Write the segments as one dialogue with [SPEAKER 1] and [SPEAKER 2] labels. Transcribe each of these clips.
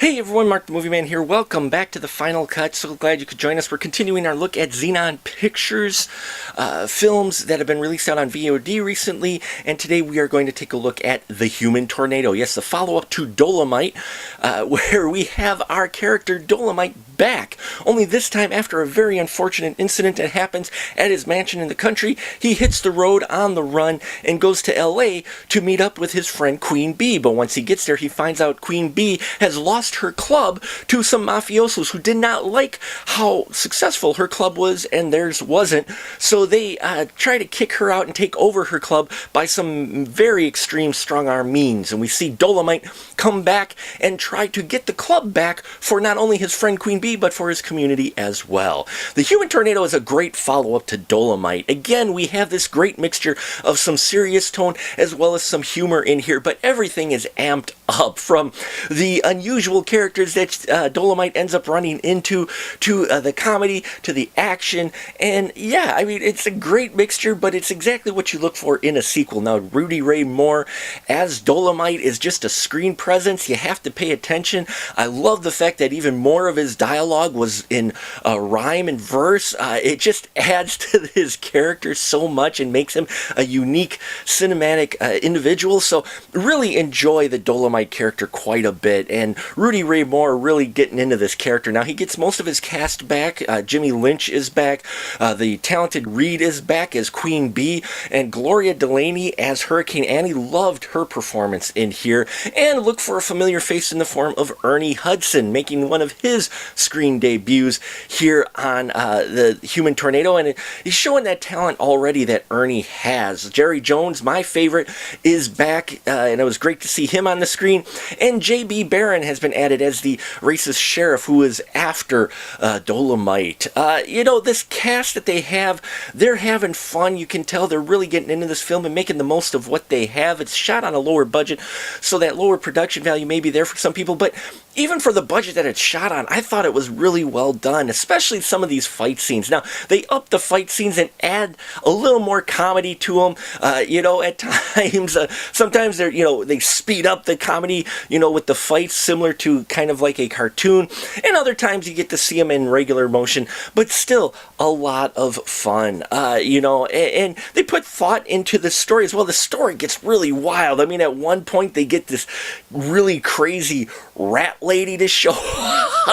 [SPEAKER 1] Hey everyone, Mark the Movie Man here. Welcome back to the Final Cut. So glad you could join us. We're continuing our look at Xenon Pictures films that have been released out on V.O.D. recently, and today we are going to take a look at The Human Tornado. Yes, the follow-up to Dolemite, where we have our character Dolemite back. Only this time after a very unfortunate incident that happens at his mansion in the country. He hits the road on the run and goes to L.A. to meet up with his friend Queen Bee. But once he gets there, he finds out Queen Bee has lost her club to some mafiosos who did not like how successful her club was and theirs wasn't. So they try to kick her out and take over her club by some very extreme strong-arm means. And we see Dolemite come back and try to get the club back for not only his friend Queen Bee, but for his community as well. The Human Tornado is a great follow-up to Dolemite. Again, we have this great mixture of some serious tone as well as some humor in here, but everything is amped up, from the unusual characters that Dolemite ends up running into, to the comedy, to the action, and yeah, I mean, it's a great mixture, but it's exactly what you look for in a sequel. Now, Rudy Ray Moore as Dolemite is just a screen presence. You have to pay attention. I love the fact that even more of his dialogue was in rhyme and verse. It just adds to his character so much and makes him a unique cinematic individual. So really enjoy the Dolemite character quite a bit, and Rudy Ray Moore really getting into this character. Now he gets most of his cast back. Jimmy Lynch is back. The talented Reed is back as Queen Bee, and Gloria Delaney as Hurricane Annie. Loved her performance in here, and look for a familiar face in the form of Ernie Hudson, making one of his screen debuts here on the Human Tornado, and he's showing that talent already that Ernie has. Jerry Jones, my favorite, is back, and it was great to see him on the screen. And J.B. Barron has been added as the racist sheriff who is after Dolemite. You know, this cast that they have, they're having fun. You can tell they're really getting into this film and making the most of what they have. It's shot on a lower budget, so that lower production value may be there for some people, but even for the budget that it's shot on, I thought it was really well done, especially some of these fight scenes. Now, they up the fight scenes and add a little more comedy to them. You know, at times, sometimes they're, you know, they speed up the comedy, you know, with the fights, similar to kind of like a cartoon. And other times you get to see them in regular motion, but still a lot of fun. You know, and they put thought into the story as well. The story gets really wild. I mean, at one point they get this really crazy rat lady to show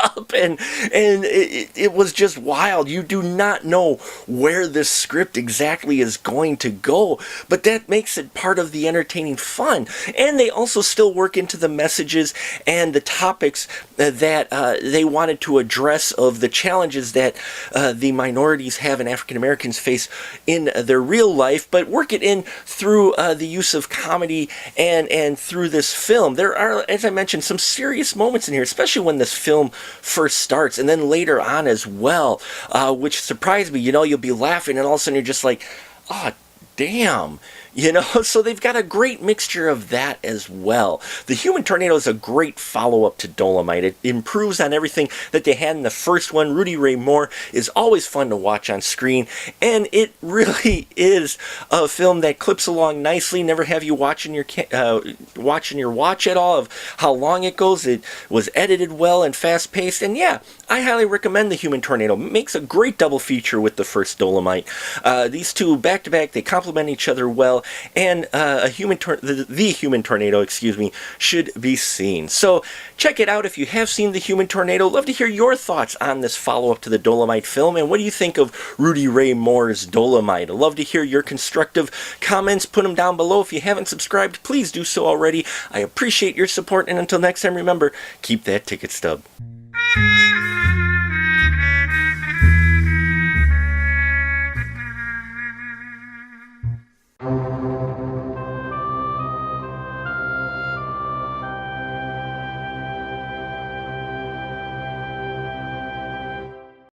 [SPEAKER 1] up, and it was just wild. You do not know where this script exactly is going to go, but that makes it part of the entertaining fun. And they also still work into the messages and the topics that they wanted to address, of the challenges that the minorities have and African Americans face in their real life, but work it in through the use of comedy and through this film. There are, as I mentioned, some serious moments in here, especially when this film first starts, and then later on as well, which surprised me. You know, you'll be laughing and all of a sudden you're just like, oh, damn. You know, so they've got a great mixture of that as well. The Human Tornado is a great follow-up to Dolemite. It improves on everything that they had in the first one. Rudy Ray Moore is always fun to watch on screen, and it really is a film that clips along nicely. Never have you watching your watch at all of how long it goes. It was edited well and fast-paced, and yeah, I highly recommend The Human Tornado. It makes a great double feature with the first Dolemite. These two back-to-back, they complement each other well, and the Human Tornado, excuse me, should be seen. So check it out if you have seen The Human Tornado. Love to hear your thoughts on this follow-up to the Dolemite film, and what do you think of Rudy Ray Moore's Dolemite? I'd love to hear your constructive comments. Put them down below. If you haven't subscribed, please do so already. I appreciate your support, and until next time, remember, keep that ticket stub.